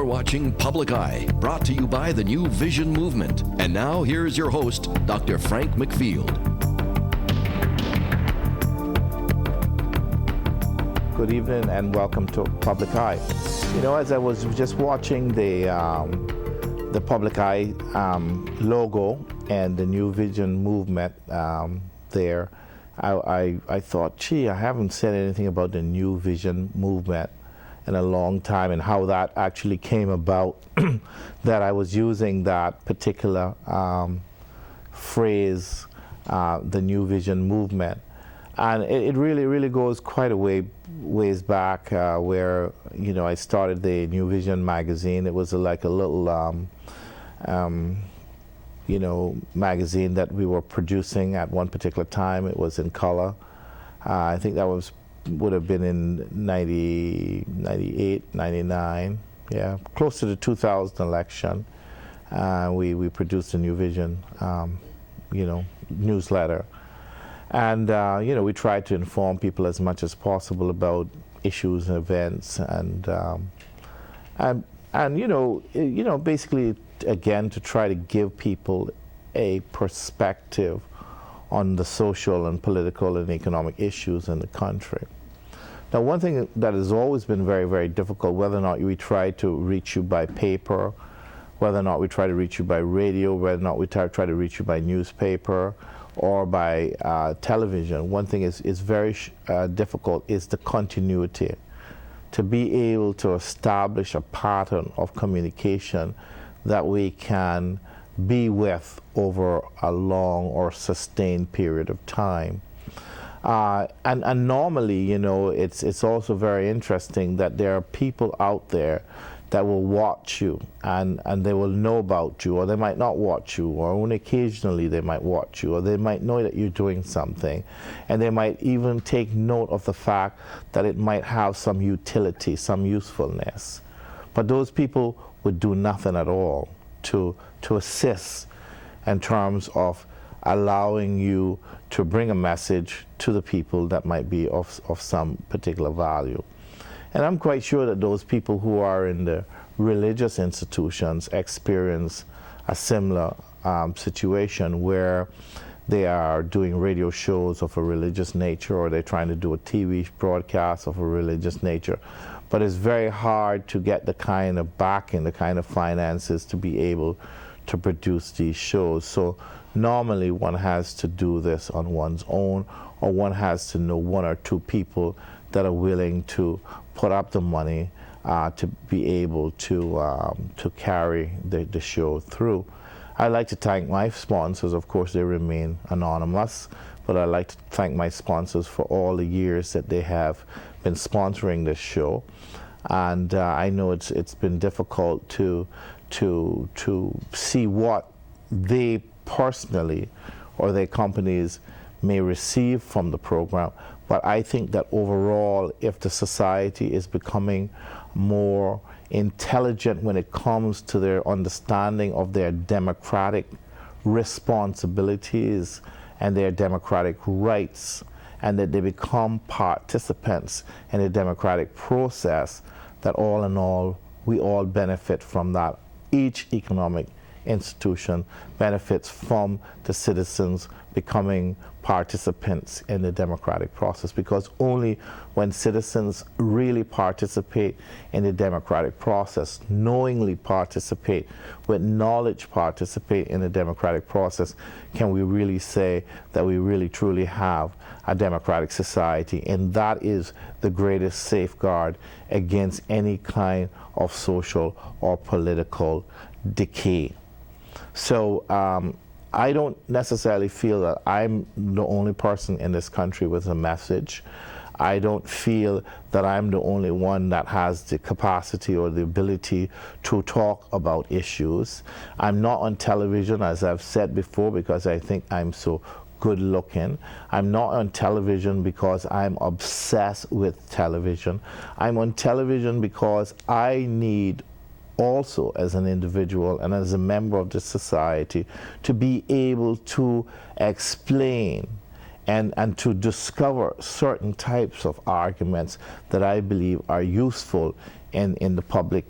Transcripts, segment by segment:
watching Public Eye, brought to you by the New Vision Movement. And now, here's your host, Dr. Frank McField. Good evening and welcome to Public Eye. You know, as I was just watching the Public Eye logo and the New Vision Movement there, I thought, gee, I haven't said anything about the New Vision Movement in a long time, and how that actually came about, that I was using that particular phrase, the New Vision Movement. And it really goes quite a ways back, where, you know, I started the New Vision magazine. It was like a little, you know, magazine that we were producing at one particular time. It was in color. I think that would have been in 98, 99, yeah, close to the 2000 election. We produced a New Vision, you know, newsletter. And, you know, we tried to inform people as much as possible about issues and events, and you know, basically, again, to try to give people a perspective on the social and political and economic issues in the country. Now, one thing that has always been very difficult, whether or not we try to reach you by paper, whether or not we try to reach you by radio, whether or not we try to reach you by newspaper or by television, one thing is very difficult is the continuity. To be able to establish a pattern of communication that we can be with over a long or sustained period of time. And normally, you know, it's also very interesting that there are people out there that will watch you, and they will know about you, or they might not watch you, or only occasionally they might watch you, or they might know that you're doing something, and they might even take note of the fact that it might have some utility, some usefulness. But those people would do nothing at all to assist in terms of allowing you to bring a message to the people that might be of some particular value. And I'm quite sure that those people who are in the religious institutions experience a similar situation, where they are doing radio shows of a religious nature, or they're trying to do a TV broadcast of a religious nature. But it's very hard to get the kind of backing, the kind of finances to be able to produce these shows. So normally one has to do this on one's own, or one has to know one or two people that are willing to put up the money to be able to carry the show through. I'd like to thank my sponsors. Of course, they remain anonymous, but I'd like to thank my sponsors for all the years that they have been sponsoring this show. And I know it's been difficult to see what they personally or their companies may receive from the program. But I think that overall, if the society is becoming more intelligent when it comes to their understanding of their democratic responsibilities and their democratic rights, and that they become participants in the democratic process, that all in all, we all benefit from that. Each economic institution benefits from the citizens becoming participants in the democratic process, because only when citizens really participate in the democratic process, knowingly participate, with knowledge participate in the democratic process, can we really say that we really truly have a democratic society. And that is the greatest safeguard against any kind of social or political decay. So I don't necessarily feel that I'm the only person in this country with a message. I don't feel that I'm the only one that has the capacity or the ability to talk about issues. I'm not on television, as I've said before, because I think I'm so good looking. I'm not on television because I'm obsessed with television. I'm on television because I need also, as an individual and as a member of the society, to be able to explain and to discover certain types of arguments that I believe are useful in the public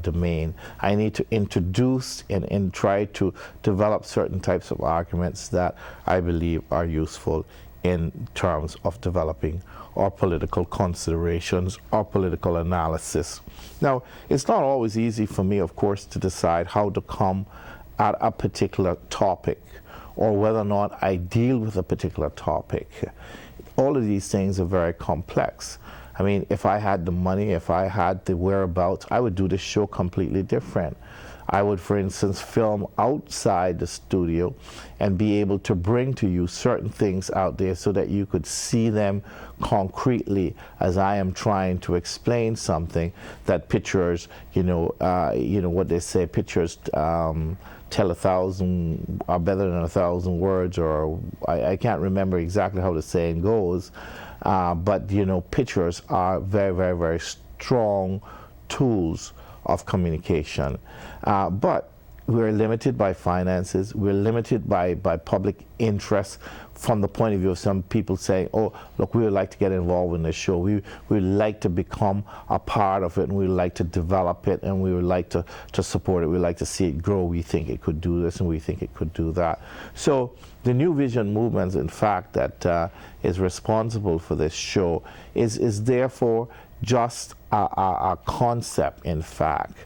domain. I need to introduce and try to develop certain types of arguments that I believe are useful in terms of developing our political considerations, our political analysis. Now, it's not always easy for me, of course, to decide how to come at a particular topic or whether or not I deal with a particular topic. All of these things are very complex. I mean, if I had the money, if I had the whereabouts, I would do this show completely different. I would, for instance, film outside the studio and be able to bring to you certain things out there so that you could see them concretely as I am trying to explain something that pictures, you know what they say, pictures tell 1,000 are better than 1,000 words, or I can't remember exactly how the saying goes, but you know, pictures are very, very, very strong tools of communication. But we're limited by finances, we're limited by public interest from the point of view of some people saying, oh, look, we would like to get involved in this show. We would like to become a part of it, and we would like to develop it, and we would like to support it. We'd like to see it grow. We think it could do this, and we think it could do that. So the New Vision movement, in fact, that is responsible for this show is therefore just a concept, in fact.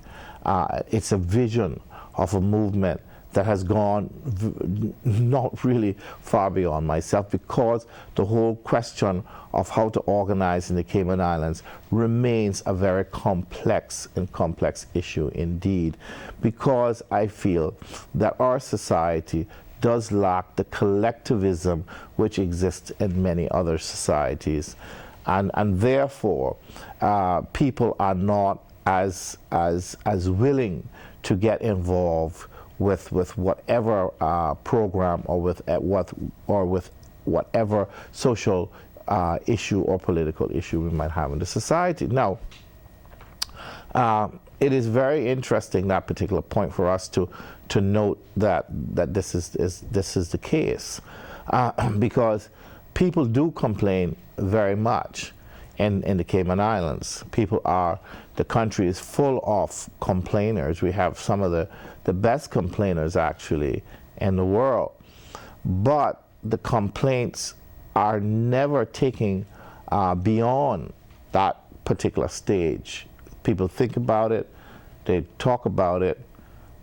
It's a vision of a movement that has gone not really far beyond myself, because the whole question of how to organize in the Cayman Islands remains a very complex issue indeed, because I feel that our society does lack the collectivism which exists in many other societies, and therefore people are not as willing to get involved with whatever program or with whatever social issue or political issue we might have in the society. Now, it is very interesting, that particular point, for us to note that this is the case, because people do complain very much in the Cayman Islands. The country is full of complainers. We have some of the best complainers, actually, in the world. But the complaints are never taking beyond that particular stage. People think about it, they talk about it,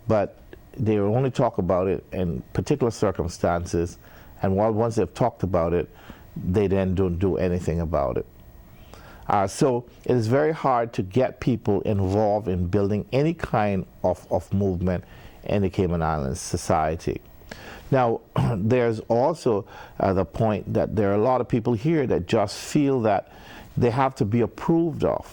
but they only talk about it in particular circumstances, and once they've talked about it, they then don't do anything about it. So it is very hard to get people involved in building any kind of movement in the Cayman Islands society. Now, there's also the point that there are a lot of people here that just feel that they have to be approved of.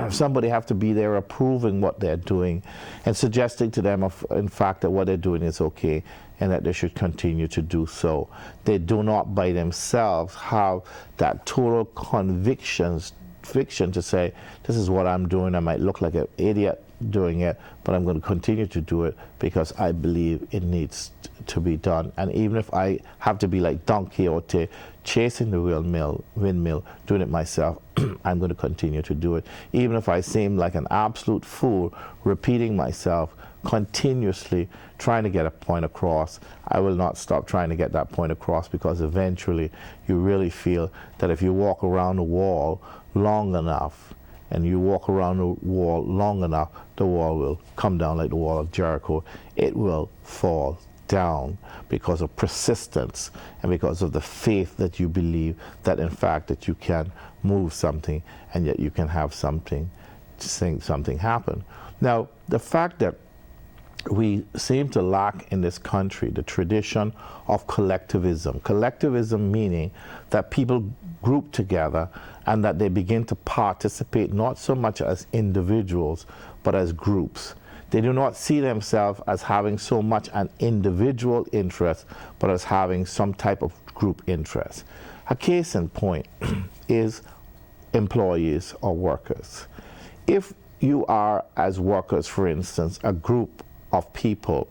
Somebody have to be there approving what they're doing and suggesting to them, in fact, that what they're doing is okay and that they should continue to do so. They do not by themselves have that total conviction to say, this is what I'm doing. I might look like an idiot doing it, but I'm going to continue to do it because I believe it needs to be done. And even if I have to be like Don Quixote, chasing the windmill, doing it myself, I'm going to continue to do it. Even if I seem like an absolute fool, repeating myself continuously, trying to get a point across, I will not stop trying to get that point across, because eventually you really feel that if you walk around the wall long enough, and you walk around the wall long enough, the wall will come down like the wall of Jericho. It will fall down because of persistence and because of the faith that you believe that, in fact, that you can move something and yet you can have something happen. Now, the fact that we seem to lack in this country the tradition of collectivism. Collectivism meaning that people group together and that they begin to participate not so much as individuals but as groups. They do not see themselves as having so much an individual interest but as having some type of group interest. A case in point is employees or workers. If you are, as workers, for instance, a group of people,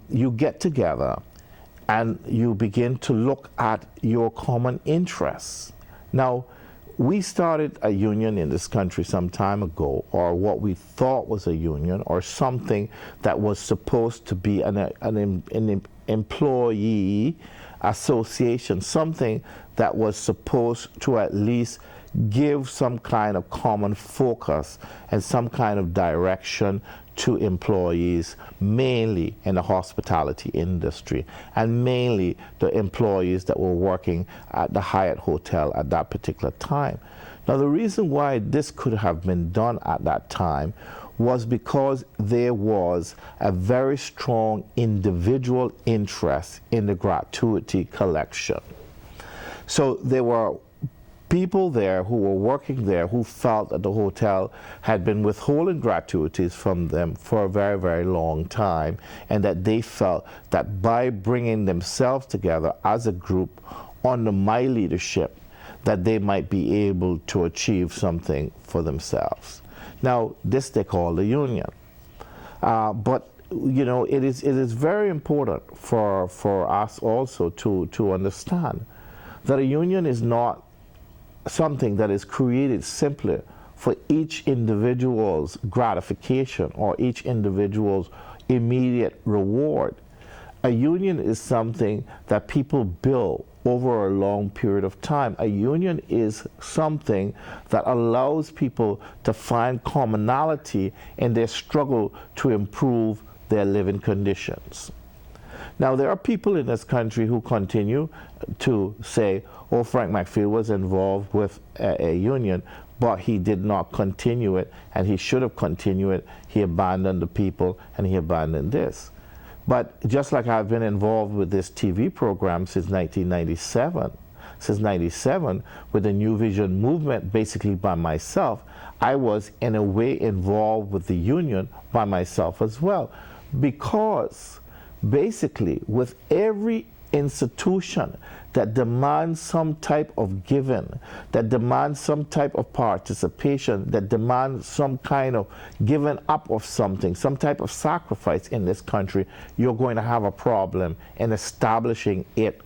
you get together and you begin to look at your common interests. Now, we started a union in this country some time ago, or what we thought was a union, or something that was supposed to be an employee association, something that was supposed to at least give some kind of common focus and some kind of direction to employees, mainly in the hospitality industry, and mainly the employees that were working at the Hyatt Hotel at that particular time. Now, the reason why this could have been done at that time was because there was a very strong individual interest in the gratuity collection. So there were people there who were working there who felt that the hotel had been withholding gratuities from them for a very, very long time, and that they felt that by bringing themselves together as a group under my leadership, that they might be able to achieve something for themselves. Now, this they call the union. But you know, it is very important for us also to understand that a union is not something that is created simply for each individual's gratification or each individual's immediate reward. A union is something that people build over a long period of time. A union is something that allows people to find commonality in their struggle to improve their living conditions. Now, there are people in this country who continue to say, oh, Frank McPhee was involved with a union, but he did not continue it, and he should have continued it. He abandoned the people, and he abandoned this. But just like I've been involved with this TV program since 1997, since 97, with the New Vision movement, basically by myself, I was in a way involved with the union by myself as well. Because basically, with every institution that demands some type of giving, that demands some type of participation, that demands some kind of giving up of something, some type of sacrifice in this country, you're going to have a problem in establishing it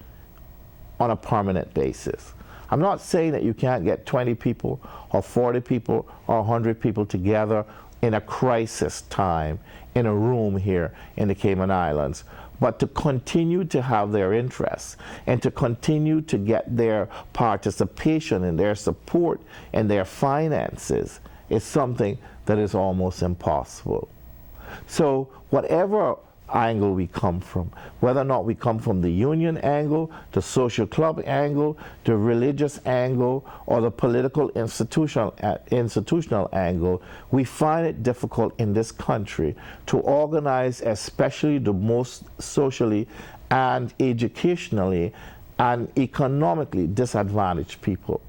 on a permanent basis. I'm not saying that you can't get 20 people or 40 people or 100 people together in a crisis time in a room here in the Cayman Islands, but to continue to have their interests and to continue to get their participation and their support and their finances is something that is almost impossible. So whatever angle we come from, whether or not we come from the union angle, the social club angle, the religious angle, or the political institutional angle, we find it difficult in this country to organize, especially the most socially and educationally and economically disadvantaged people.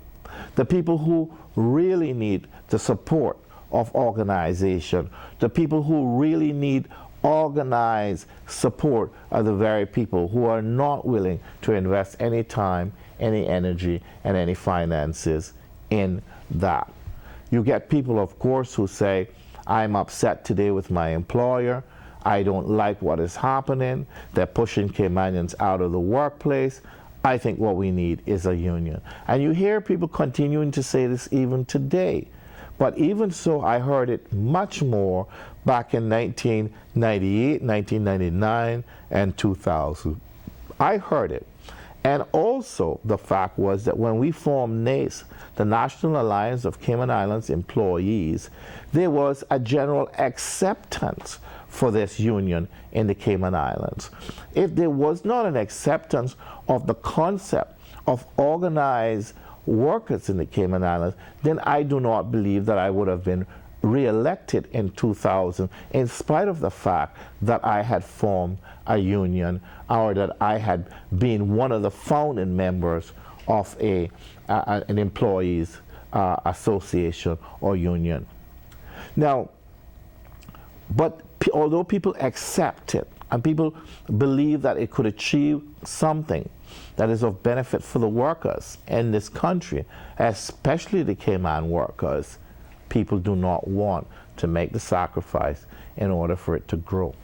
The people who really need the support of organization, the people who really need organized support are the very people who are not willing to invest any time, any energy, and any finances in that. You get people, of course, who say, I'm upset today with my employer, I don't like what is happening, they're pushing Caymanians out of the workplace, I think what we need is a union. And you hear people continuing to say this even today. But even so, I heard it much more back in 1998, 1999, and 2000. I heard it. And also, the fact was that when we formed NACE, the National Alliance of Cayman Islands Employees, there was a general acceptance for this union in the Cayman Islands. If there was not an acceptance of the concept of organized workers in the Cayman Islands, then I do not believe that I would have been re-elected in 2000, in spite of the fact that I had formed a union or that I had been one of the founding members of an employees association or union. Now, but although people accept it and people believe that it could achieve something that is of benefit for the workers in this country, especially the Cayman workers, people do not want to make the sacrifice in order for it to grow.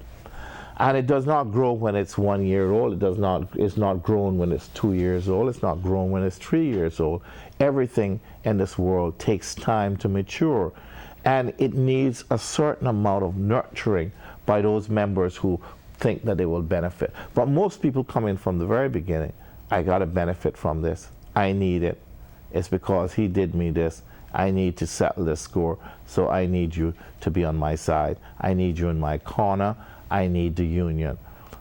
And it does not grow when it's 1 year old. It's not grown when it's 2 years old. It's not grown when it's 3 years old. Everything in this world takes time to mature. And it needs a certain amount of nurturing by those members who think that they will benefit. But most people come in from the very beginning. I got to benefit from this. I need it. It's because he did me this. I need to settle this score. So I need you to be on my side. I need you in my corner. I need the union.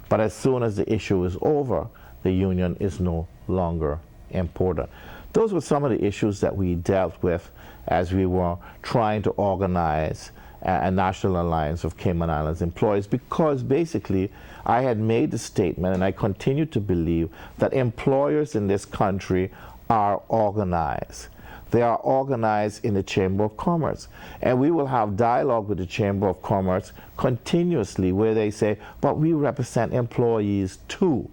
But as soon as the issue is over, the union is no longer important. Those were some of the issues that we dealt with as we were trying to organize a national alliance of Cayman Islands employees, because basically I had made the statement, and I continue to believe, that employers in this country are organized. They are organized in the Chamber of Commerce. And we will have dialogue with the Chamber of Commerce continuously where they say, but we represent employees too.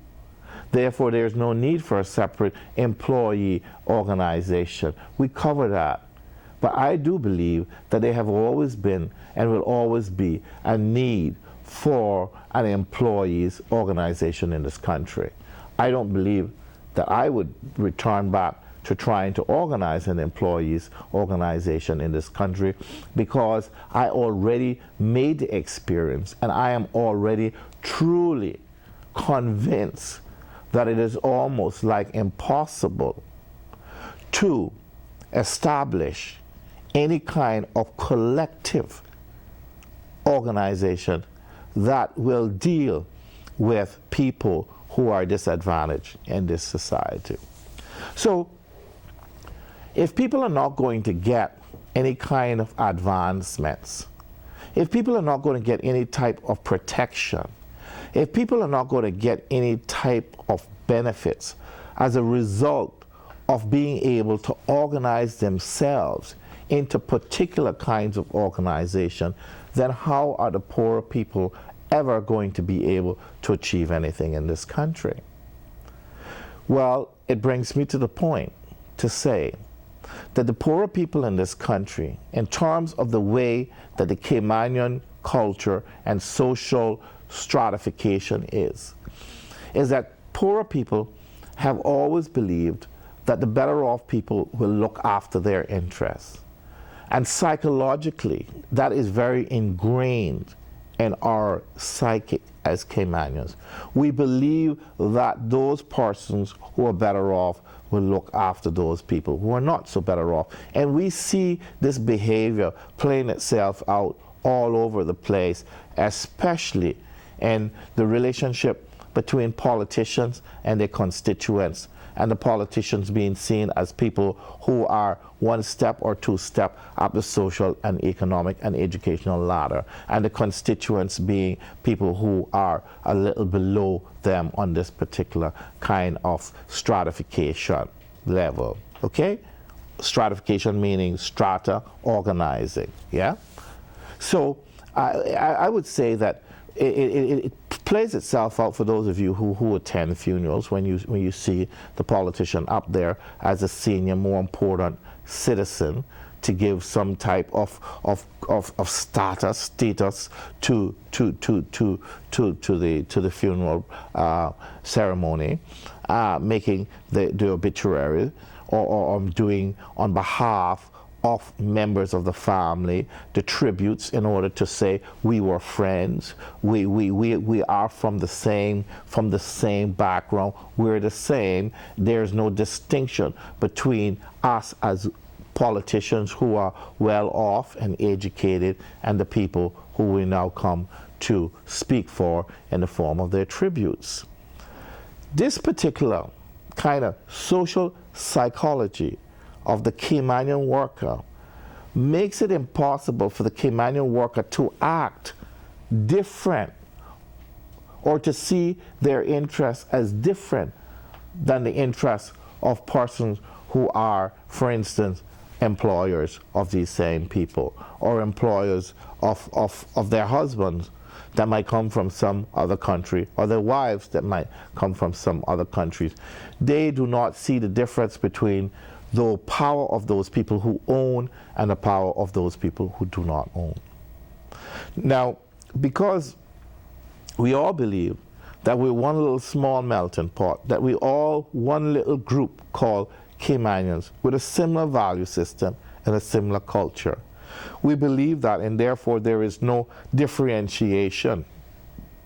Therefore, there's no need for a separate employee organization. We cover that. But I do believe that there have always been and will always be a need for an employees organization in this country. I don't believe that I would return back to trying to organize an employees organization in this country, because I already made the experience and I am already truly convinced that it is almost like impossible to establish any kind of collective organization that will deal with people who are disadvantaged in this society. So if people are not going to get any kind of advancements, if people are not going to get any type of protection, if people are not going to get any type of benefits as a result of being able to organize themselves into particular kinds of organization, then how are the poorer people ever going to be able to achieve anything in this country? Well, it brings me to the point to say that the poorer people in this country, in terms of the way that the Caymanian culture and social stratification is that poorer people have always believed that the better off people will look after their interests. And psychologically, that is very ingrained in our psyche as Caymanians. We believe that those persons who are better off will look after those people who are not so better off. And we see this behavior playing itself out all over the place, especially in the relationship between politicians and their constituents, and the politicians being seen as people who are one step or two step up the social and economic and educational ladder, and the constituents being people who are a little below them on this particular kind of stratification level. Okay? Stratification meaning strata organizing. Yeah? So I would say that it plays itself out for those of you who attend funerals when you see the politician up there as a senior, more important citizen to give some type of status to the funeral ceremony, making the obituary or doing on behalf of members of the family the tributes in order to say we were friends, we are from the same background, we're the same. There's no distinction between us as politicians who are well off and educated and the people who we now come to speak for in the form of their tributes. This particular kind of social psychology of the Caymanian worker makes it impossible for the Caymanian worker to act different or to see their interests as different than the interests of persons who are, for instance, employers of these same people, or employers of their husbands that might come from some other country, or their wives that might come from some other countries. They do not see the difference between the power of those people who own and the power of those people who do not own. Now, because we all believe that we're one little small melting pot, that we all one little group called Caymanians with a similar value system and a similar culture. We believe that, and therefore there is no differentiation.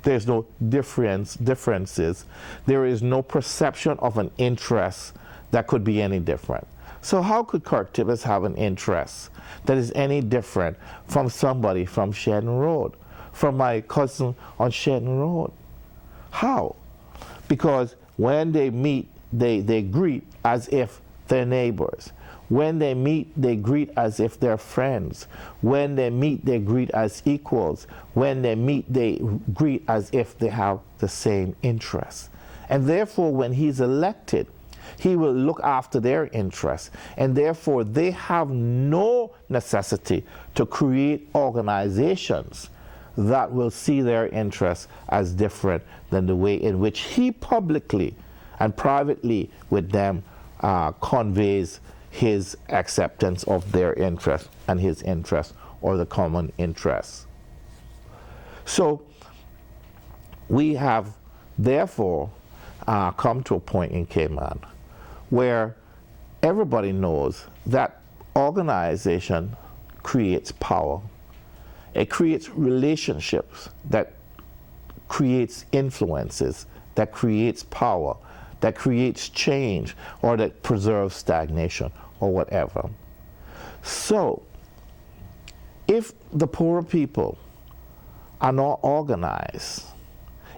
There's no differences. There is no perception of an interest that could be any different. So how could Cartibus have an interest that is any different from somebody from Shedden Road, from my cousin on Shedden Road? How? Because when they meet, they greet as if they're neighbors. When they meet, they greet as if they're friends. When they meet, they greet as equals. When they meet, they greet as if they have the same interests. And therefore, when he's elected, he will look after their interests. And therefore, they have no necessity to create organizations that will see their interests as different than the way in which he publicly and privately with them conveys his acceptance of their interest and his interest or the common interest. So we have therefore come to a point in Cayman where everybody knows that organization creates power. It creates relationships that creates influences, that creates power, that creates change, or that preserves stagnation, or whatever. So, if the poorer people are not organized,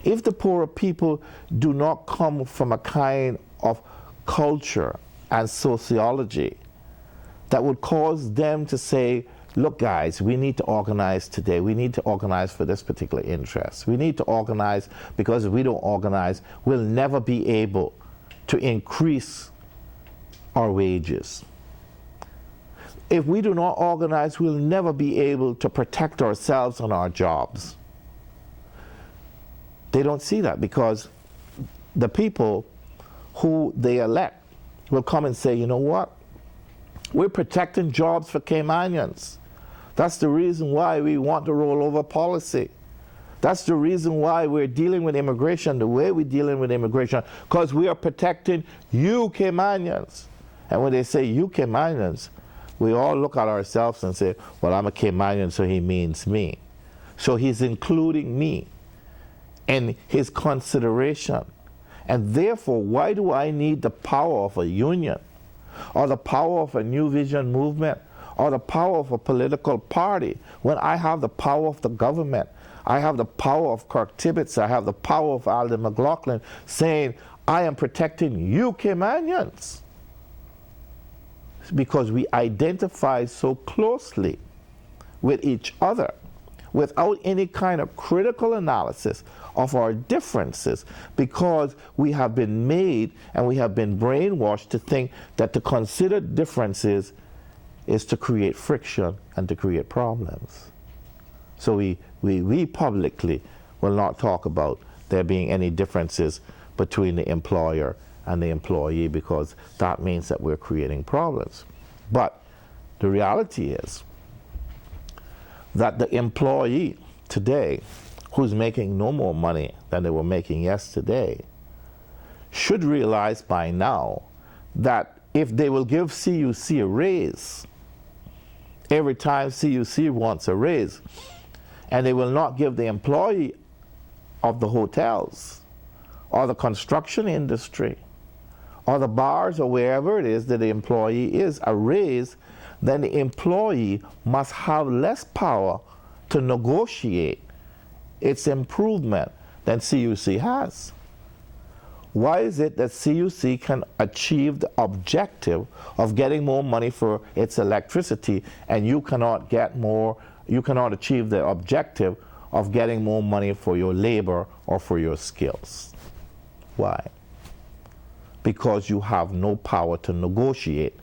if the poorer people do not come from a kind of culture and sociology that would cause them to say, look guys, we need to organize today. We need to organize for this particular interest. We need to organize because if we don't organize, we'll never be able to increase our wages. If we do not organize, we'll never be able to protect ourselves and our jobs. They don't see that because the people who they elect will come and say, you know what? We're protecting jobs for Caymanians. That's the reason why we want the rollover policy. That's the reason why we're dealing with immigration the way we're dealing with immigration, because we are protecting you Caymanians. And when they say you Caymanians, we all look at ourselves and say, well, I'm a Caymanian, so he means me. So he's including me in his consideration. And therefore, why do I need the power of a union, or the power of a New Vision movement, or the power of a political party, when I have the power of the government? I have the power of Kirk Tibbetts, I have the power of Alden McLaughlin saying, I am protecting you Caymanians. Because we identify so closely with each other without any kind of critical analysis of our differences, because we have been made and we have been brainwashed to think that to consider differences is to create friction and to create problems. So we publicly will not talk about there being any differences between the employer and the employee, because that means that we're creating problems. But the reality is that the employee today, who's making no more money than they were making yesterday, should realize by now that if they will give CUC a raise, every time CUC wants a raise, and they will not give the employee of the hotels or the construction industry or the bars or wherever it is that the employee is a raise, then the employee must have less power to negotiate its improvement than CUC has. Why is it that CUC can achieve the objective of getting more money for its electricity and you cannot get more, you cannot achieve the objective of getting more money for your labor or for your skills? Why? Because you have no power to negotiate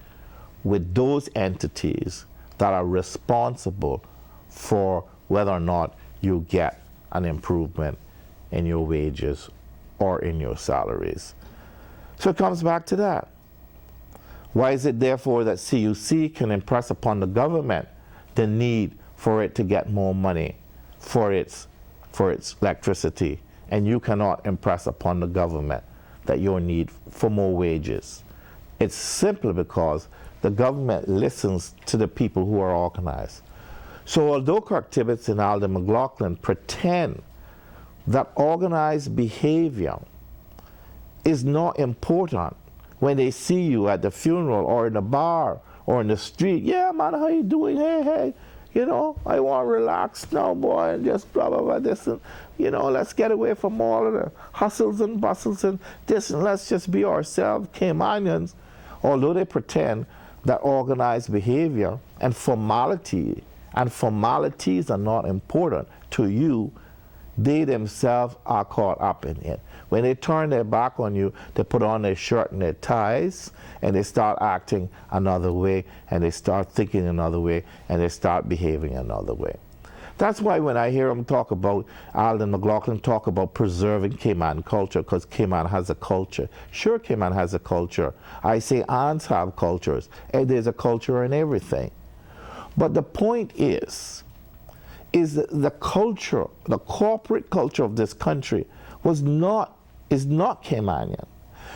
with those entities that are responsible for whether or not you get an improvement in your wages or in your salaries. So it comes back to that. Why is it therefore that CUC can impress upon the government the need for it to get more money for its for its electricity, and you cannot impress upon the government that you need for more wages. It's simply because the government listens to the people who are organized. So although Kirk Tibbetts and Alden McLaughlin pretend that organized behavior is not important when they see you at the funeral or in the bar or in the street, yeah man, how you doing, hey, you know, I want to relax now, boy, and just blah, blah, blah, this, and, you know, let's get away from all of the hustles and bustles and this, and let's just be ourselves, Caymanians. Although they pretend that organized behavior and formalities are not important to you, they themselves are caught up in it. When they turn their back on you, they put on their shirt and their ties, and they start acting another way, and they start thinking another way, and they start behaving another way. That's why when I hear them talk about, Alden McLaughlin talk about preserving Cayman culture, because Cayman has a culture. Sure, Cayman has a culture. I say ants have cultures, and there's a culture in everything. But the point is that the culture, the corporate culture of this country is not Caymanian.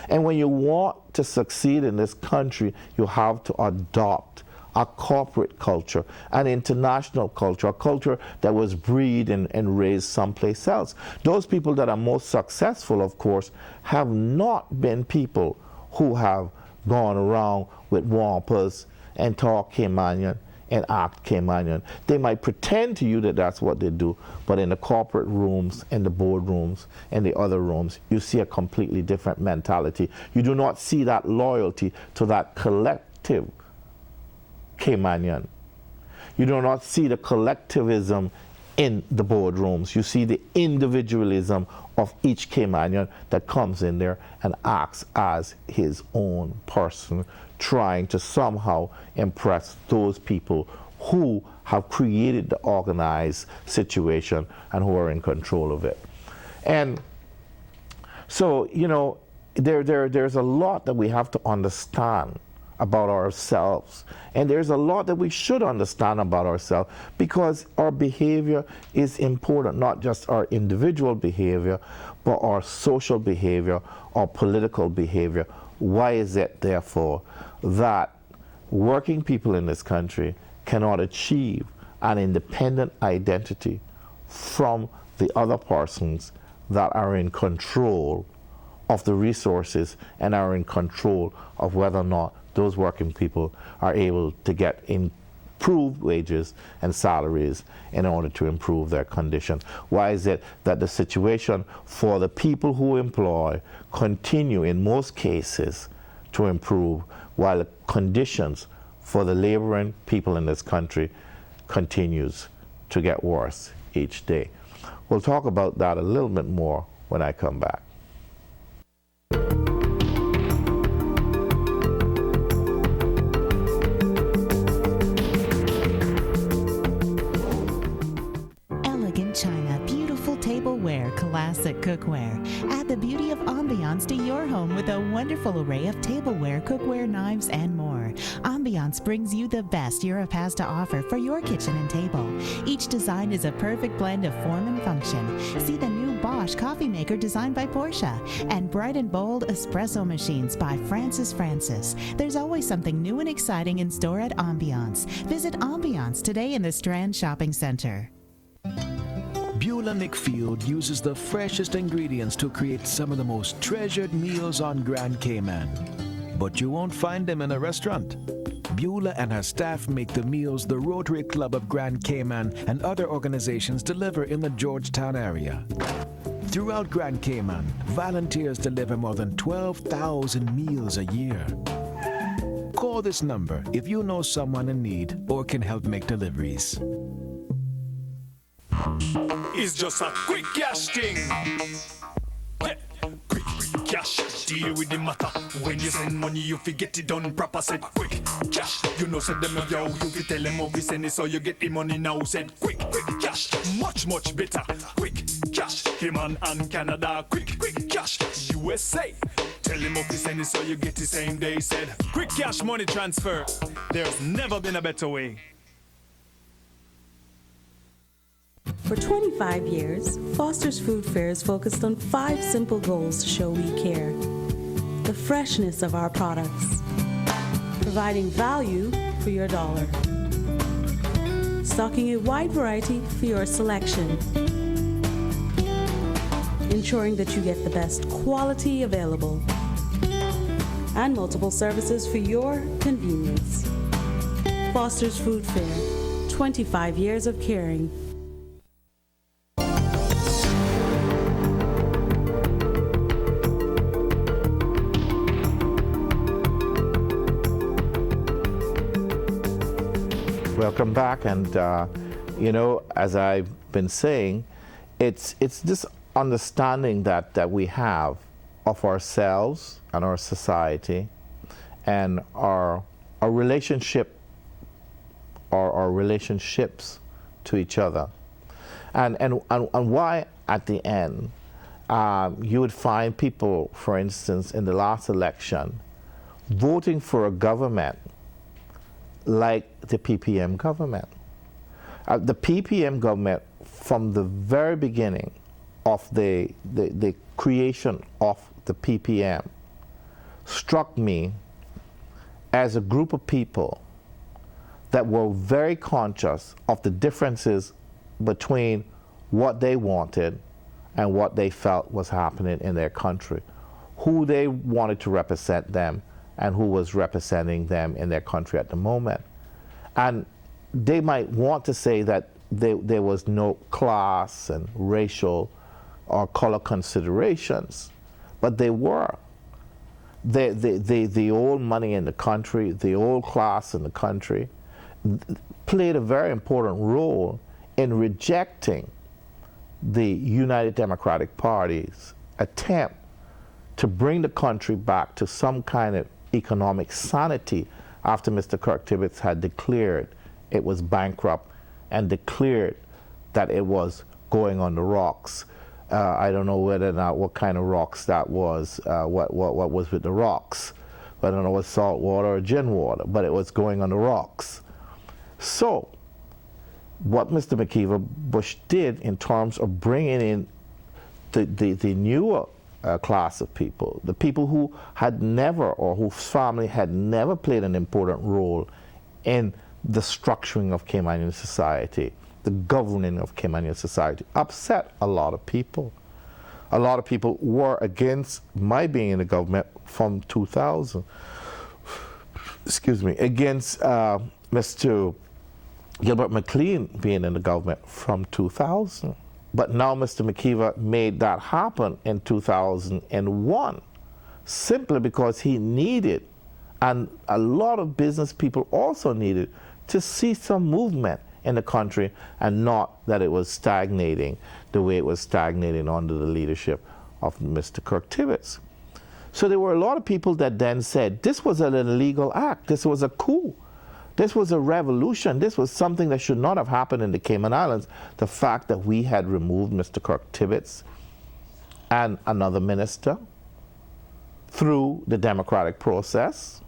And when you want to succeed in this country, you have to adopt a corporate culture, an international culture, a culture that was bred and raised someplace else. Those people that are most successful, of course, have not been people who have gone around with wampus and talk Caymanian and act Caymanian. They might pretend to you that that's what they do, but in the corporate rooms, in the boardrooms, and the other rooms, you see a completely different mentality. You do not see that loyalty to that collective Caymanian. You do not see the collectivism in the boardrooms. You see the individualism of each Caymanian that comes in there and acts as his own person, trying to somehow impress those people who have created the organized situation and who are in control of it. And so, you know, there's a lot that we have to understand about ourselves, and there's a lot that we should understand about ourselves, because our behavior is important, not just our individual behavior, but our social behavior, our political behavior. Why is it, therefore, that working people in this country cannot achieve an independent identity from the other persons that are in control of the resources and are in control of whether or not those working people are able to get improved wages and salaries in order to improve their condition? Why is it that the situation for the people who employ continue in most cases to improve, while the conditions for the laboring people in this country continues to get worse each day? We'll talk about that a little bit more when I come back. Classic cookware. Add the beauty of ambiance to your home with a wonderful array of tableware, cookware, knives, and more. Ambiance brings you the best Europe has to offer for your kitchen and table. Each design is a perfect blend of form and function. See the new Bosch coffee maker designed by Portia, and bright and bold espresso machines by Francis. There's always something new and exciting in store at Ambiance. Visit Ambiance today in the Strand Shopping Center. Beulah McField uses the freshest ingredients to create some of the most treasured meals on Grand Cayman. But you won't find them in a restaurant. Beulah and her staff make the meals the Rotary Club of Grand Cayman and other organizations deliver in the Georgetown area. Throughout Grand Cayman, volunteers deliver more than 12,000 meals a year. Call this number if you know someone in need or can help make deliveries. It's just a quick cash thing. Yeah. Quick cash, deal with the matter. When you send money, you forget it done proper. Said quick cash, you know said them yo. You fi tell them how we send it so you get the money now. Said quick cash, much better. Quick cash, Cayman and Canada. Quick cash, USA. Tell them how we send it so you get the same day. Said quick cash money transfer. There's never been a better way. For 25 years, Foster's Food Fairs focused on 5 simple goals to show we care. The freshness of our products, providing value for your dollar, stocking a wide variety for your selection, ensuring that you get the best quality available, and multiple services for your convenience. Foster's Food Fair, 25 years of caring. Welcome back, and you know, as I've been saying, it's this understanding that we have of ourselves and our society and our relationship or our relationships to each other, and why at the end you would find people, for instance, in the last election voting for a government like the PPM government. The PPM government, from the very beginning of the creation of the PPM, struck me as a group of people that were very conscious of the differences between what they wanted and what they felt was happening in their country, who they wanted to represent them, and who was representing them in their country at the moment. And they might want to say that there was no class and racial or color considerations, but they were. The old money in the country, the old class in the country, played a very important role in rejecting the United Democratic Party's attempt to bring the country back to some kind of economic sanity after Mr. Kirk Tibbetts had declared it was bankrupt and declared that it was going on the rocks. I don't know whether or not what kind of rocks that was, what was with the rocks. I don't know, was salt water or gin water, but it was going on the rocks. So what Mr. McKeever Bush did in terms of bringing in the newer class of people, the people who had never, or whose family had never played an important role in the structuring of Caymanian society, the governing of Caymanian society, upset a lot of people. A lot of people were against my being in the government from 2000. Excuse me, against Mr. Gilbert McLean being in the government from 2000. But now Mr. McKeever made that happen in 2001, simply because he needed, and a lot of business people also needed, to see some movement in the country, and not that it was stagnating the way it was stagnating under the leadership of Mr. Kirk Tibbetts. So there were a lot of people that then said, this was an illegal act, this was a coup. This was a revolution. This was something that should not have happened in the Cayman Islands. The fact that we had removed Mr. Kirk Tibbetts and another minister through the democratic process,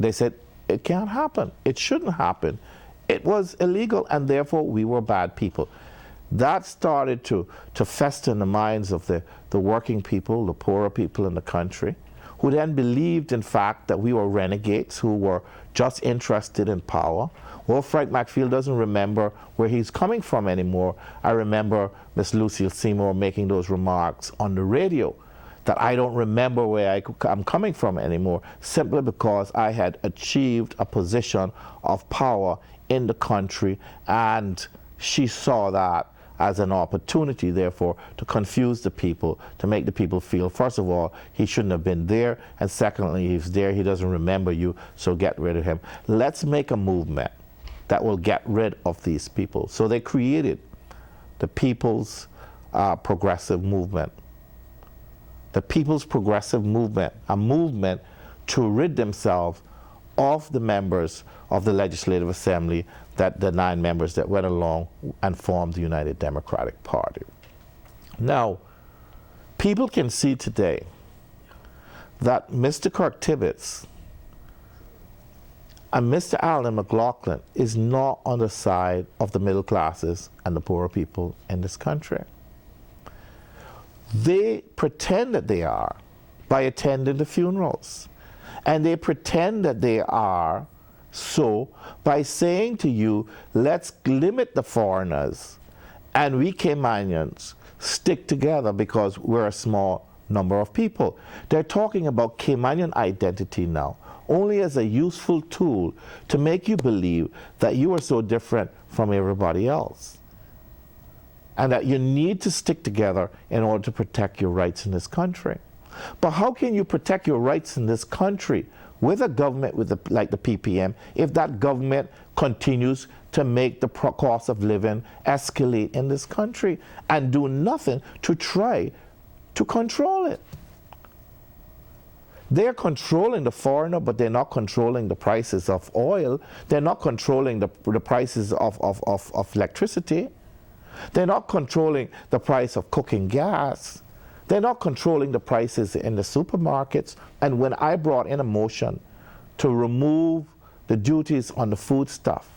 they said, it can't happen. It shouldn't happen. It was illegal, and therefore we were bad people. That started to fester in the minds of the working people, the poorer people in the country, who then believed, in fact, that we were renegades who were just interested in power. Well, Frank McField doesn't remember where he's coming from anymore. I remember Miss Lucille Seymour making those remarks on the radio, that I don't remember where I'm coming from anymore, simply because I had achieved a position of power in the country, and she saw that as an opportunity, therefore, to confuse the people, to make the people feel, first of all, he shouldn't have been there, and secondly, he's there, he doesn't remember you, so get rid of him. Let's make a movement that will get rid of these people. So they created the People's Progressive Movement. The People's Progressive Movement, a movement to rid themselves of the members of the Legislative Assembly, that the 9 members that went along and formed the United Democratic Party. Now, people can see today that Mr. Kirk Tibbetts And Mr. Allen McLaughlin is not on the side of the middle classes and the poorer people in this country. They pretend that they are by attending the funerals. And they pretend that they are so by saying to you, let's limit the foreigners and we Caymanians stick together because we're a small number of people. They're talking about Caymanian identity now only as a useful tool to make you believe that you are so different from everybody else and that you need to stick together in order to protect your rights in this country. But how can you protect your rights in this country with a government like the PPM if that government continues to make the cost of living escalate in this country and do nothing to try to control it? They're controlling the foreigner, but they're not controlling the prices of oil. They're not controlling the prices of electricity. They're not controlling the price of cooking gas. They're not controlling the prices in the supermarkets. And when I brought in a motion to remove the duties on the food stuff,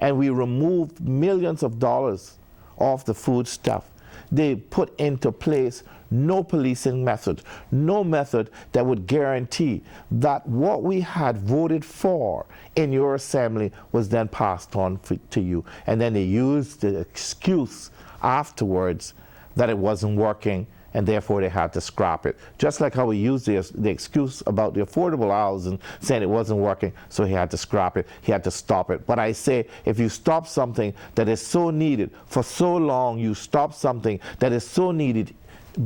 and we removed millions of dollars off the food stuff, they put into place no policing method, no method that would guarantee that what we had voted for in your assembly was then passed on to you. And then they used the excuse afterwards that it wasn't working and therefore they had to scrap it. Just like how we used the excuse about the affordable housing, saying it wasn't working, so he had to scrap it, he had to stop it. But I say, if you stop something that is so needed for so long, you stop something that is so needed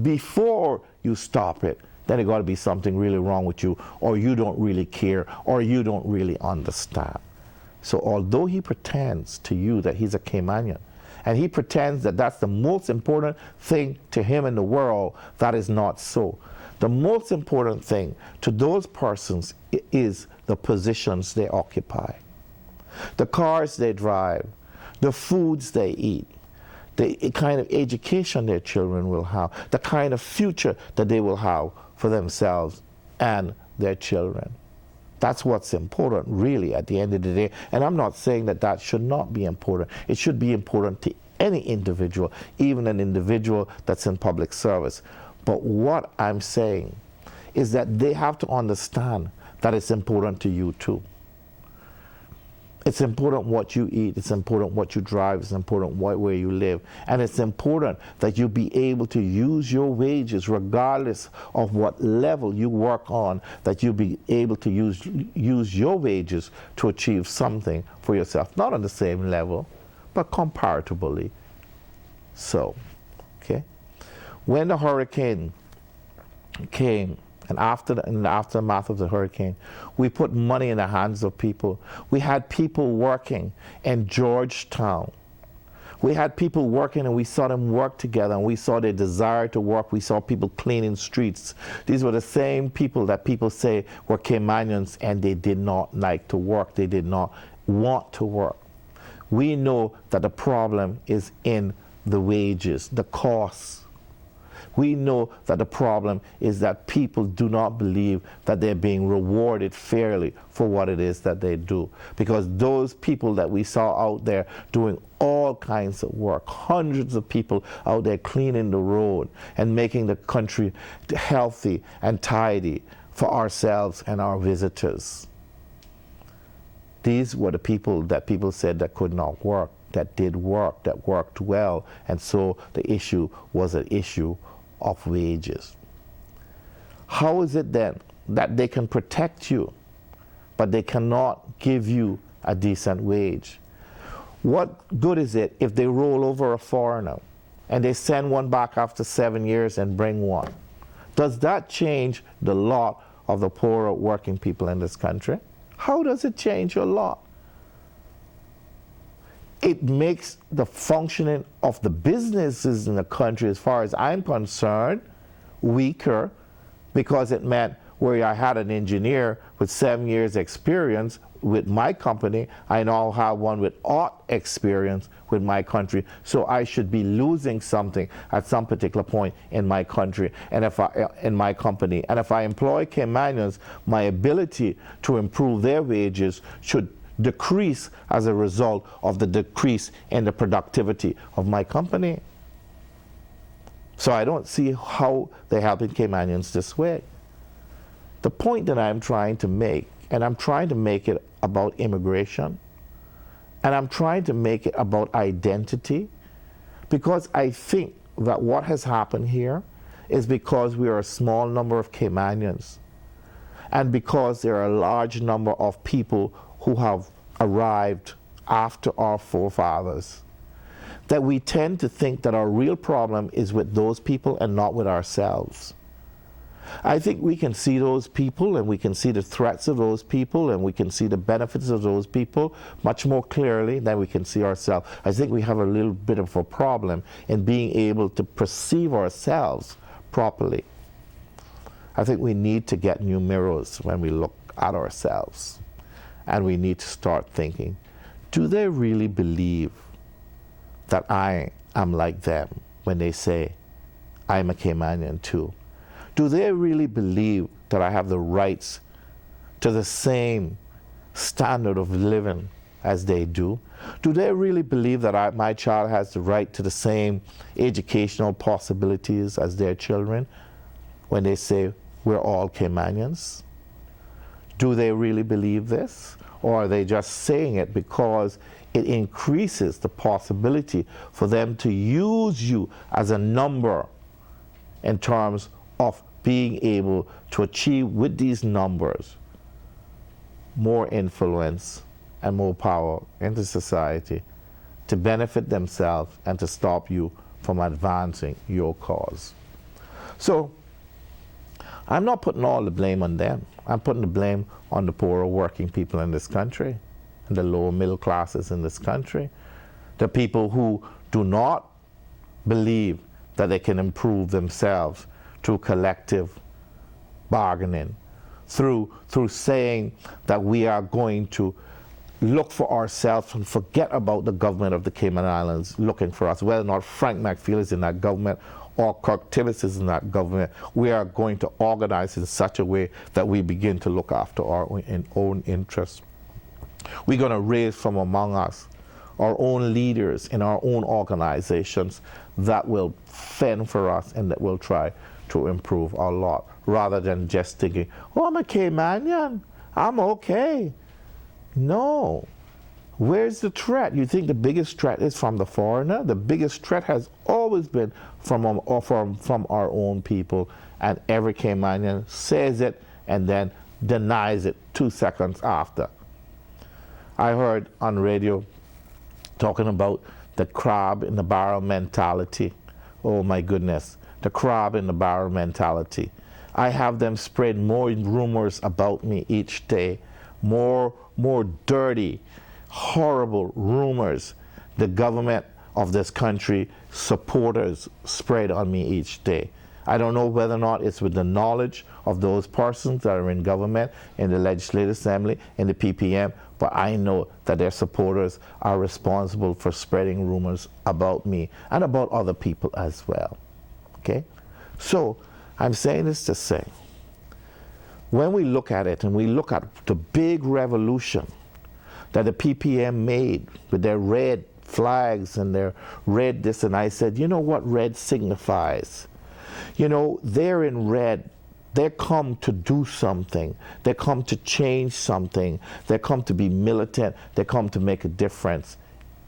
before you stop it, then it got to be something really wrong with you, or you don't really care, or you don't really understand. So although he pretends to you that he's a Caymanian, and he pretends that that's the most important thing to him in the world, that is not so. The most important thing to those persons is the positions they occupy, the cars they drive, the foods they eat, the kind of education their children will have, the kind of future that they will have for themselves and their children. That's what's important, really, at the end of the day. And I'm not saying that that should not be important. It should be important to any individual, even an individual that's in public service. But what I'm saying is that they have to understand that it's important to you, too. It's important what you eat, it's important what you drive, it's important where you live. And it's important that you be able to use your wages, regardless of what level you work on, that you be able to use your wages to achieve something for yourself. Not on the same level, but comparatively so. Okay? When the hurricane came, and in the aftermath of the hurricane, we put money in the hands of people. We had people working in Georgetown. We had people working and we saw them work together and we saw their desire to work. We saw people cleaning streets. These were the same people that people say were Caymanians and they did not like to work. They did not want to work. We know that the problem is in the wages, the costs. We know that the problem is that people do not believe that they're being rewarded fairly for what it is that they do. Because those people that we saw out there doing all kinds of work, hundreds of people out there cleaning the road and making the country healthy and tidy for ourselves and our visitors. These were the people that people said that could not work, that did work, that worked well, and so the issue was an issue of wages. How is it then that they can protect you, but they cannot give you a decent wage? What good is it if they roll over a foreigner and they send one back after 7 years and bring one? Does that change the lot of the poorer working people in this country? How does it change your lot? It makes the functioning of the businesses in the country, as far as I'm concerned, weaker, because it meant where I had an engineer with 7 years experience with my company. I now have one with 8 experience with my country. So I should be losing something at some particular point in my country and in my company. And if I employ Caymanians, my ability to improve their wages should decrease as a result of the decrease in the productivity of my company. So I don't see how they're helping Caymanians this way. The point that I'm trying to make, and I'm trying to make it about immigration, and I'm trying to make it about identity, because I think that what has happened here is because we are a small number of Caymanians, and because there are a large number of people who have arrived after our forefathers, that we tend to think that our real problem is with those people and not with ourselves. I think we can see those people, and we can see the threats of those people, and we can see the benefits of those people much more clearly than we can see ourselves. I think we have a little bit of a problem in being able to perceive ourselves properly. I think we need to get new mirrors when we look at ourselves. And we need to start thinking, do they really believe that I am like them when they say, I'm a Caymanian too? Do they really believe that I have the rights to the same standard of living as they do? Do they really believe that my child has the right to the same educational possibilities as their children when they say we're all Caymanians? Do they really believe this? Or are they just saying it because it increases the possibility for them to use you as a number in terms of being able to achieve with these numbers more influence and more power into society to benefit themselves and to stop you from advancing your cause? So I'm not putting all the blame on them. I'm putting the blame on the poorer working people in this country and the lower middle classes in this country, the people who do not believe that they can improve themselves through collective bargaining, through saying that we are going to look for ourselves and forget about the government of the Cayman Islands looking for us. Whether or not Frank McFeel is in that government or Kirk Tibbetts is in that government, we are going to organize in such a way that we begin to look after our own interests. We're going to raise from among us our own leaders in our own organizations that will fend for us and that will try to improve our lot, rather than just thinking, oh, I'm a Caymanian, I'm okay. No. Where's the threat? You think the biggest threat is from the foreigner? The biggest threat has always been from our own people, and every Caymanian says it and then denies it 2 seconds after. I heard on radio talking about the crab in the barrel mentality. Oh my goodness, the crab in the barrel mentality. I have them spread more rumors about me each day, more dirty, horrible rumors the government of this country supporters spread on me each day. I don't know whether or not it's with the knowledge of those persons that are in government, in the Legislative Assembly, in the PPM, but I know that their supporters are responsible for spreading rumors about me and about other people as well. Okay? So I'm saying this to say, when we look at it and we look at the big revolution that the PPM made with their red flags and their red this, and I said, you know what red signifies? You know, they're in red. They come to do something. They come to change something. They come to be militant. They come to make a difference.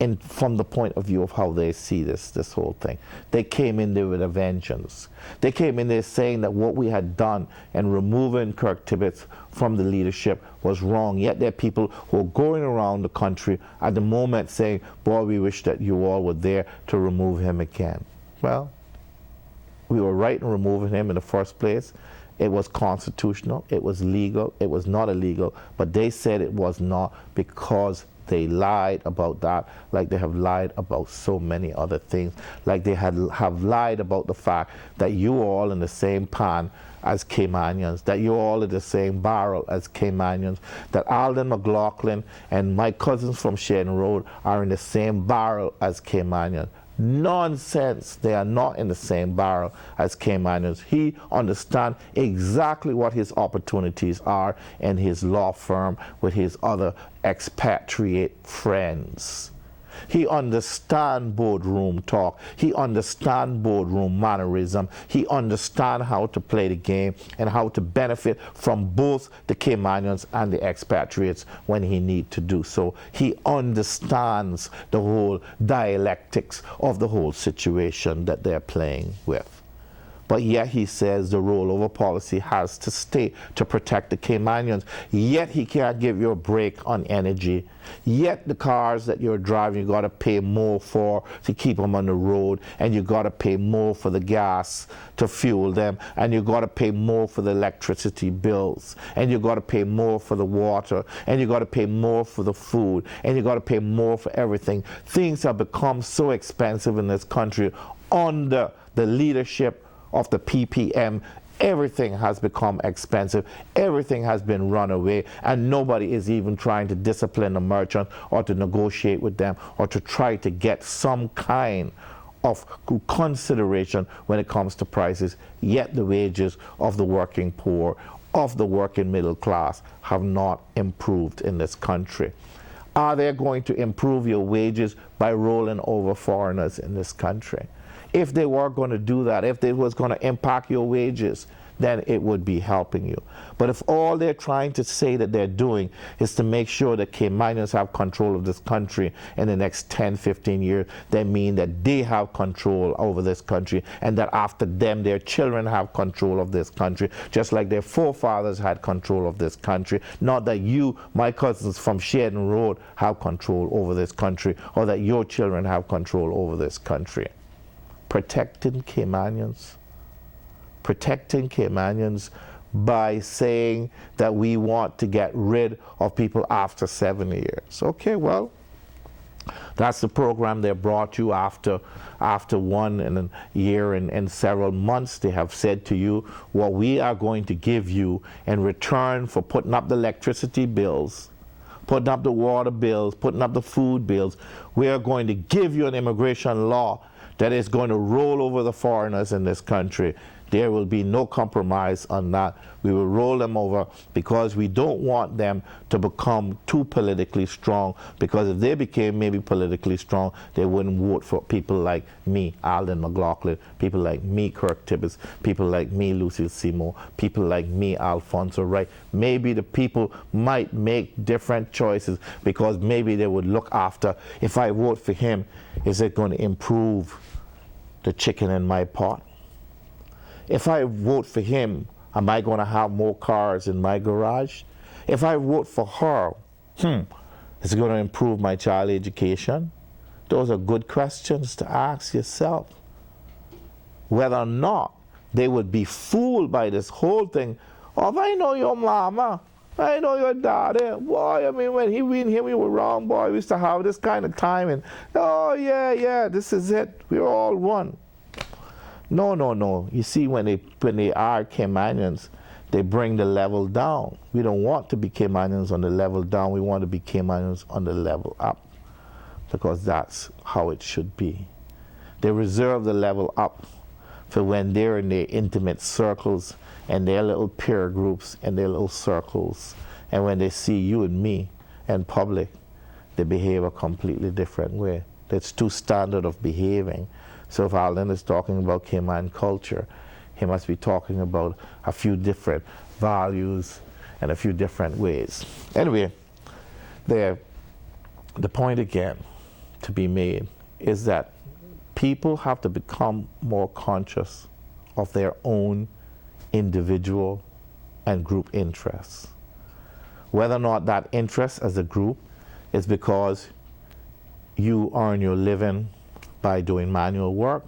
And from the point of view of how they see this whole thing. They came in there with a vengeance. They came in there saying that what we had done in removing Kirk Tibbetts from the leadership was wrong. Yet there are people who are going around the country at the moment saying, boy, we wish that you all were there to remove him again. Well, we were right in removing him in the first place. It was constitutional, it was legal, it was not illegal, but they said it was not because they lied about that, like they have lied about so many other things, like they have lied about the fact that you are all in the same pan as Caymanians, that you're all in the same barrel as Caymanians, that Alden McLaughlin and my cousins from Sheridan Road are in the same barrel as Caymanians. Nonsense. They are not in the same barrel as Caymanians. He understands exactly what his opportunities are in his law firm with his other expatriate friends. He understands boardroom talk. He understands boardroom mannerism. He understands how to play the game and how to benefit from both the Caymanians and the expatriates when he needs to do so. He understands the whole dialectics of the whole situation that they're playing with. But yet he says the rollover policy has to stay to protect the Caymanians. Yet he can't give you a break on energy. Yet the cars that you're driving, you got to pay more for to keep them on the road, and you got to pay more for the gas to fuel them, and you got to pay more for the electricity bills, and you got to pay more for the water, and you got to pay more for the food, and you got to pay more for everything. Things have become so expensive in this country under the leadership of the PPM. Everything has become expensive. Everything has been run away, and nobody is even trying to discipline the merchant or to negotiate with them or to try to get some kind of consideration when it comes to prices. Yet the wages of the working poor, of the working middle class, have not improved in this country. Are they going to improve your wages by rolling over foreigners in this country? If they were going to do that, if it was going to impact your wages, then it would be helping you. But if all they're trying to say that they're doing is to make sure that Caymanians have control of this country in the next 10, 15 years, they mean that they have control over this country, and that after them, their children have control of this country, just like their forefathers had control of this country. Not that you, my cousins from Sheridan Road, have control over this country, or that your children have control over this country. Protecting Caymanians by saying that we want to get rid of people after 7 years. Okay, well, that's the program they brought you after 1 year and several months. They have said to you, what we are going to give you in return for putting up the electricity bills, putting up the water bills, putting up the food bills, we are going to give you an immigration law that is going to roll over the foreigners in this country. There will be no compromise on that. We will roll them over because we don't want them to become too politically strong, because if they became maybe politically strong, they wouldn't vote for people like me, Alden McLaughlin, people like me, Kirk Tibbetts, people like me, Lucille Seymour, people like me, Alfonso Wright. Maybe the people might make different choices because maybe they would look after, if I vote for him, is it going to improve the chicken in my pot? If I vote for him, am I going to have more cars in my garage? If I vote for her, is it going to improve my child education? Those are good questions to ask yourself. Whether or not they would be fooled by this whole thing of, I know your mama, I know your daddy. Boy, I mean, when we in here, we were wrong, boy. We used to have this kind of time, and oh, yeah, this is it. We're all one. No. You see, when they are Caymanians, they bring the level down. We don't want to be Caymanians on the level down. We want to be Caymanians on the level up, because that's how it should be. They reserve the level up for when they're in their intimate circles and their little peer groups and their little circles. And when they see you and me in public, they behave a completely different way. That's too standard of behaving. So if Alden is talking about Cayman culture, he must be talking about a few different values and a few different ways. Anyway, the point again to be made is that people have to become more conscious of their own individual and group interests. Whether or not that interest as a group is because you earn your living by doing manual work,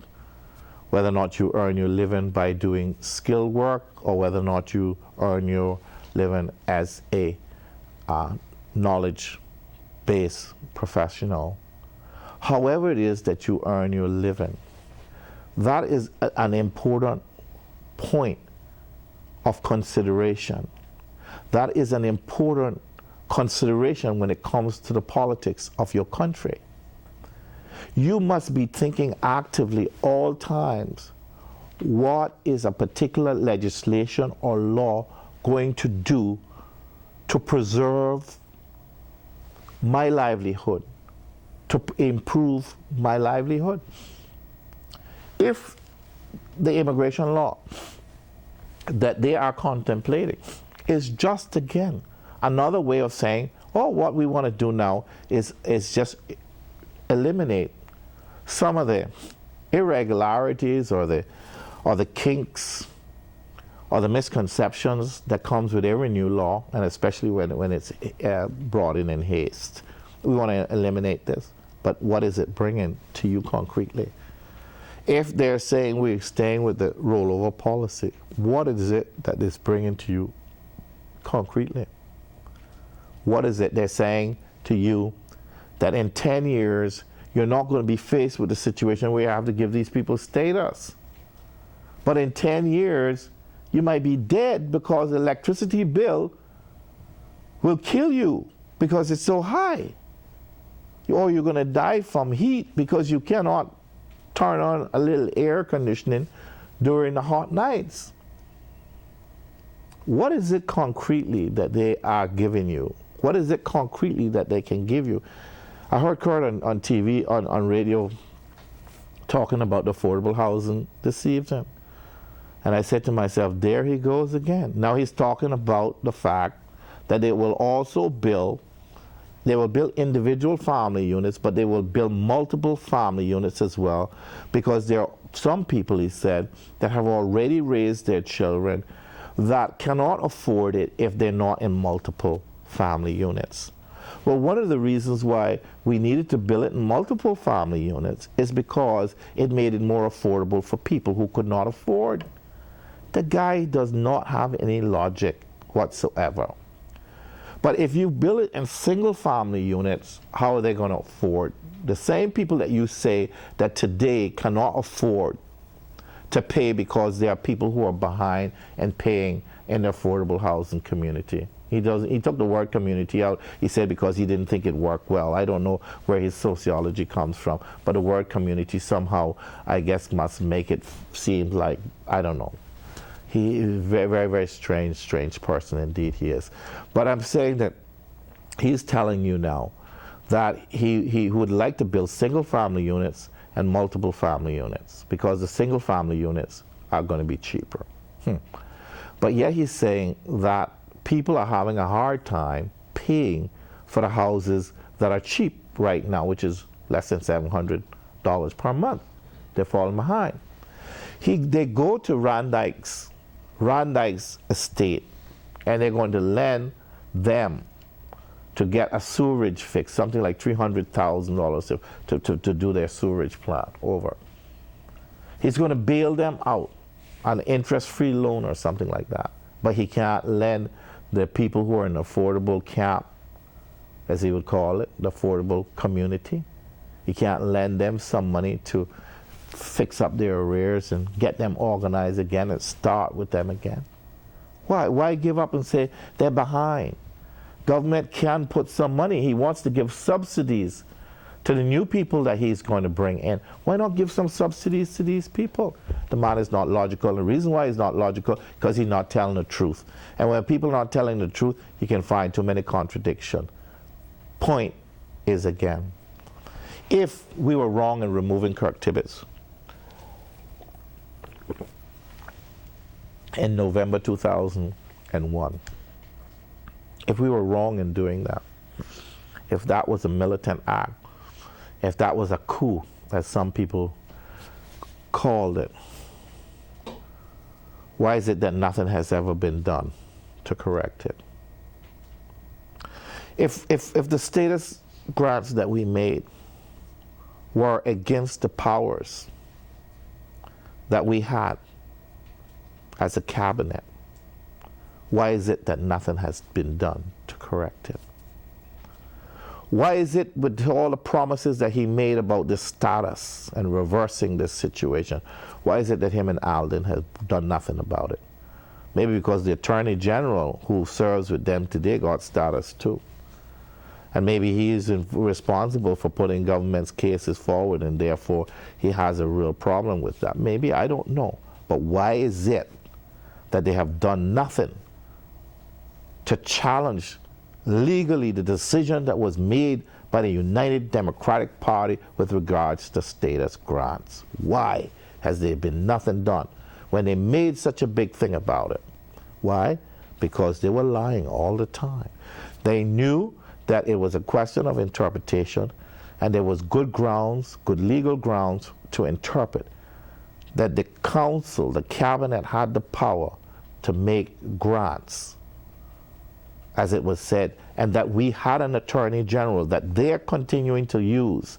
whether or not you earn your living by doing skilled work, or whether or not you earn your living as a knowledge-based based professional, however it is that you earn your living, that is an important point of consideration. That is an important consideration when it comes to the politics of your country. You must be thinking actively all times, what is a particular legislation or law going to do to preserve my livelihood, to improve my livelihood? If the immigration law that they are contemplating is just, again, another way of saying, oh, what we want to do now is just eliminate some of the irregularities or the kinks or the misconceptions that comes with every new law, and especially when it's brought in haste. We want to eliminate this, but what is it bringing to you concretely? If they're saying we're staying with the rollover policy, what is it that is bringing to you concretely? What is it they're saying to you that in 10 years you're not going to be faced with a situation where you have to give these people status? But in 10 years, you might be dead because the electricity bill will kill you because it's so high. Or you're going to die from heat because you cannot turn on a little air conditioning during the hot nights. What is it concretely that they are giving you? What is it concretely that they can give you? I heard Kurt on TV, on radio, talking about the affordable housing this evening. And I said to myself, there he goes again. Now he's talking about the fact that they will also build individual family units, but they will build multiple family units as well, because there are some people, he said, that have already raised their children that cannot afford it if they're not in multiple family units. Well, one of the reasons why we needed to build it in multiple family units is because it made it more affordable for people who could not afford. The guy does not have any logic whatsoever. But if you build it in single family units, how are they going to afford? The same people that you say that today cannot afford to pay because there are people who are behind and paying in the affordable housing community. He took the word community out. He said because he didn't think it worked well. I don't know where his sociology comes from, but the word community somehow, I guess, must make it seem like, I don't know. He is a very, very, very strange person indeed he is. But I'm saying that he's telling you now that he would like to build single family units and multiple family units because the single family units are going to be cheaper. But yet he's saying that people are having a hard time paying for the houses that are cheap right now, which is less than $700 per month. They're falling behind. They go to Randike's estate, and they're going to lend them to get a sewerage fix, something like $300,000 to do their sewerage plant over. He's going to bail them out on an interest-free loan or something like that, but he can't lend the people who are in affordable camp, as he would call it, the affordable community. He can't lend them some money to fix up their arrears and get them organized again and start with them again. Why give up and say they're behind? Government can put some money. He wants to give subsidies to the new people that he's going to bring in. Why not give some subsidies to these people? The man is not logical. The reason why he's not logical, because he's not telling the truth. And when people are not telling the truth, you can find too many contradictions. Point is, again, if we were wrong in removing Kirk Tibbetts in November 2001, if we were wrong in doing that, if that was a militant act, if that was a coup, as some people called it, why is it that nothing has ever been done to correct it? If the status grants that we made were against the powers that we had as a cabinet, why is it that nothing has been done to correct it? Why is it, with all the promises that he made about this status and reversing this situation, why is it that him and Alden have done nothing about it? Maybe because the Attorney General who serves with them today got status too. And maybe he is responsible for putting government's cases forward, and therefore he has a real problem with that. Maybe, I don't know. But why is it that they have done nothing to challenge legally the decision that was made by the United Democratic Party with regards to status grants? Why has there been nothing done when they made such a big thing about it? Why? Because they were lying all the time. They knew that it was a question of interpretation, and there was good grounds, good legal grounds to interpret that the council, the cabinet, had the power to make grants, as it was said, and that we had an attorney general that they're continuing to use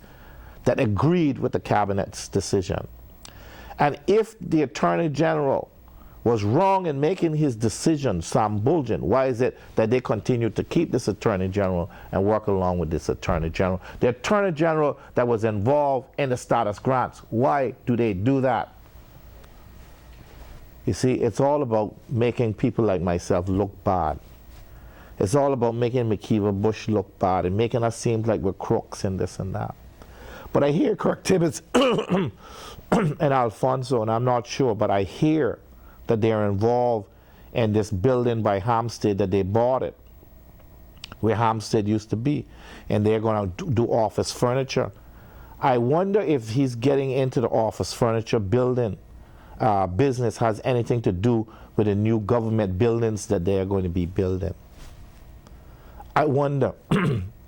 that agreed with the cabinet's decision. And if the attorney general was wrong in making his decision, Sam Bulgin, why is it that they continue to keep this attorney general and work along with this attorney general? The attorney general that was involved in the status grants, why do they do that? You see, it's all about making people like myself look bad. It's all about making McKeever Bush look bad and making us seem like we're crooks and this and that. But I hear Kirk Tibbetts and Alfonso, and I'm not sure, but I hear that they're involved in this building by Hampstead, that they bought it, where Hampstead used to be, and they're going to do office furniture. I wonder if he's getting into the office furniture building business has anything to do with the new government buildings that they are going to be building. I wonder.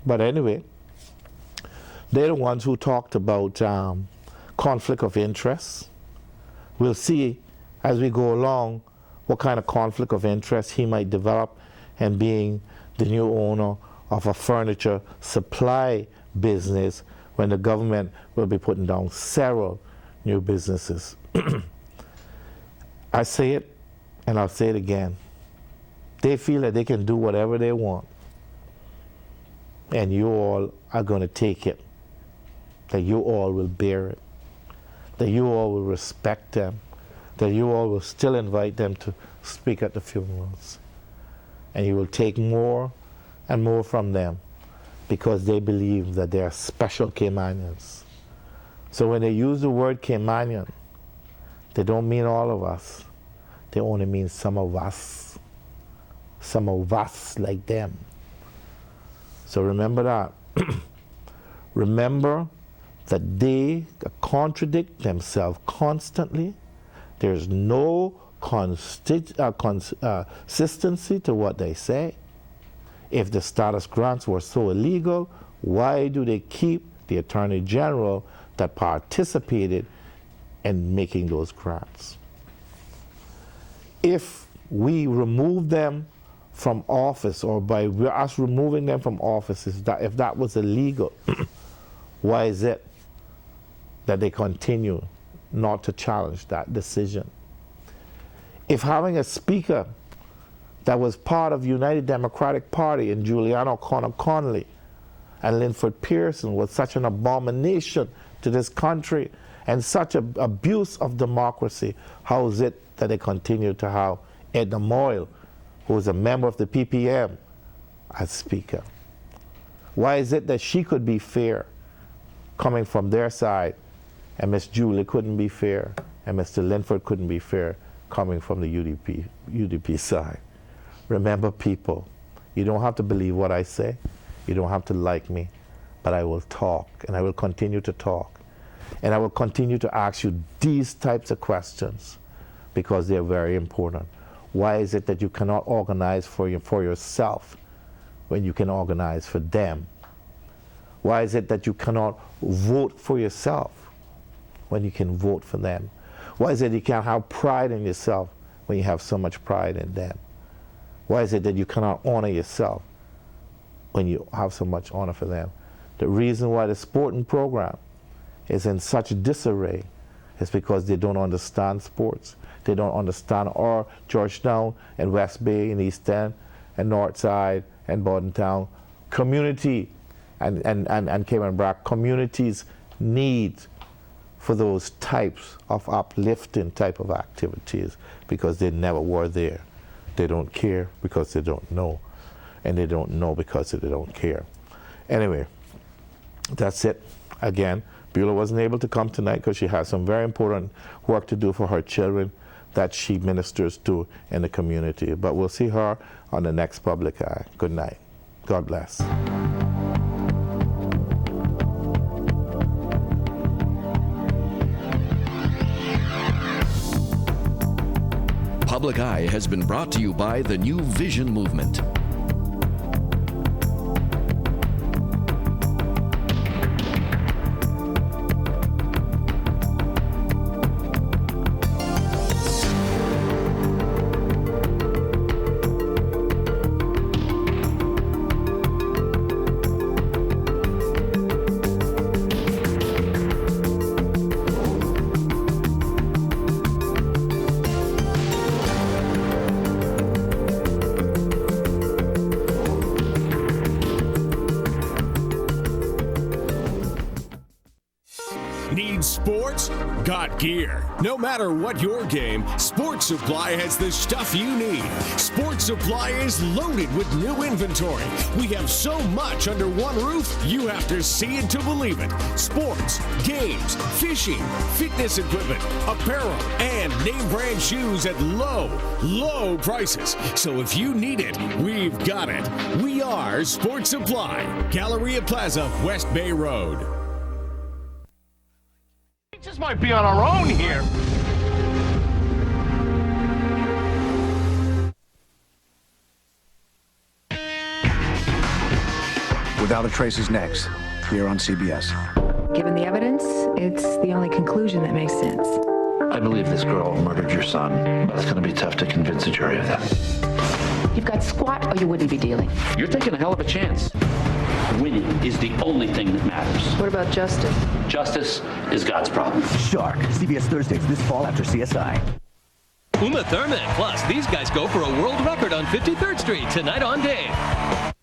But anyway, they're the ones who talked about conflict of interest. We'll see as we go along what kind of conflict of interest he might develop in being the new owner of a furniture supply business when the government will be putting down several new businesses. I say it, and I'll say it again. They feel that they can do whatever they want, and you all are going to take it, that you all will bear it, that you all will respect them, that you all will still invite them to speak at the funerals, and you will take more and more from them because they believe that they are special Caymanians. So when they use the word Caymanian, they don't mean all of us. They only mean some of us like them. So remember that. Remember that they contradict themselves constantly. There's no consistency to what they say. If the status grants were so illegal, why do they keep the Attorney General that participated in making those grants? If we remove them from office, or by us removing them from office, if that was illegal, why is it that they continue not to challenge that decision? If having a speaker that was part of United Democratic Party in Juliana O'Connor Connolly and Linford Pearson was such an abomination to this country and such an abuse of democracy, how is it that they continue to have Edna Moyle, who is a member of the PPM, as speaker? Why is it that she could be fair coming from their side, and Miss Julie couldn't be fair, and Mr. Linford couldn't be fair coming from the UDP side? Remember, people, you don't have to believe what I say. You don't have to like me, but I will talk, and I will continue to talk. And I will continue to ask you these types of questions because they're very important. Why is it that you cannot organize for yourself when you can organize for them? Why is it that you cannot vote for yourself when you can vote for them? Why is it you can't have pride in yourself when you have so much pride in them? Why is it that you cannot honor yourself when you have so much honor for them? The reason why the sporting program is in such disarray is because they don't understand sports. They don't understand our Georgetown and West Bay and East End and North Side and Bordentown community and Cayman Brac communities need for those types of uplifting type of activities, because they never were there. They don't care because they don't know, and they don't know because they don't care. Anyway, that's it. Again, Beulah wasn't able to come tonight because she has some very important work to do for her children that she ministers to in the community. But we'll see her on the next Public Eye. Good night. God bless. Public Eye has been brought to you by the New Vision Movement. Need sports? Got gear. No matter what your game, Sports Supply has the stuff you need. Sports Supply is loaded with new inventory. We have so much under one roof, you have to see it to believe it. Sports, games, fishing, fitness equipment, apparel, and name brand shoes at low, low prices. So if you need it, we've got it. We are Sports Supply, Galleria Plaza, West Bay Road. Just might be on our own here. Without a Trace is next, here on CBS. Given the evidence, it's the only conclusion that makes sense. I believe this girl murdered your son, but it's going to be tough to convince a jury of that. You've got squat or you wouldn't be dealing. You're taking a hell of a chance. Winning is the only thing that matters. What about justice? Justice is God's problem. Shark, CBS Thursdays this fall after CSI. Uma Thurman, plus these guys go for a world record on 53rd Street tonight on Dave.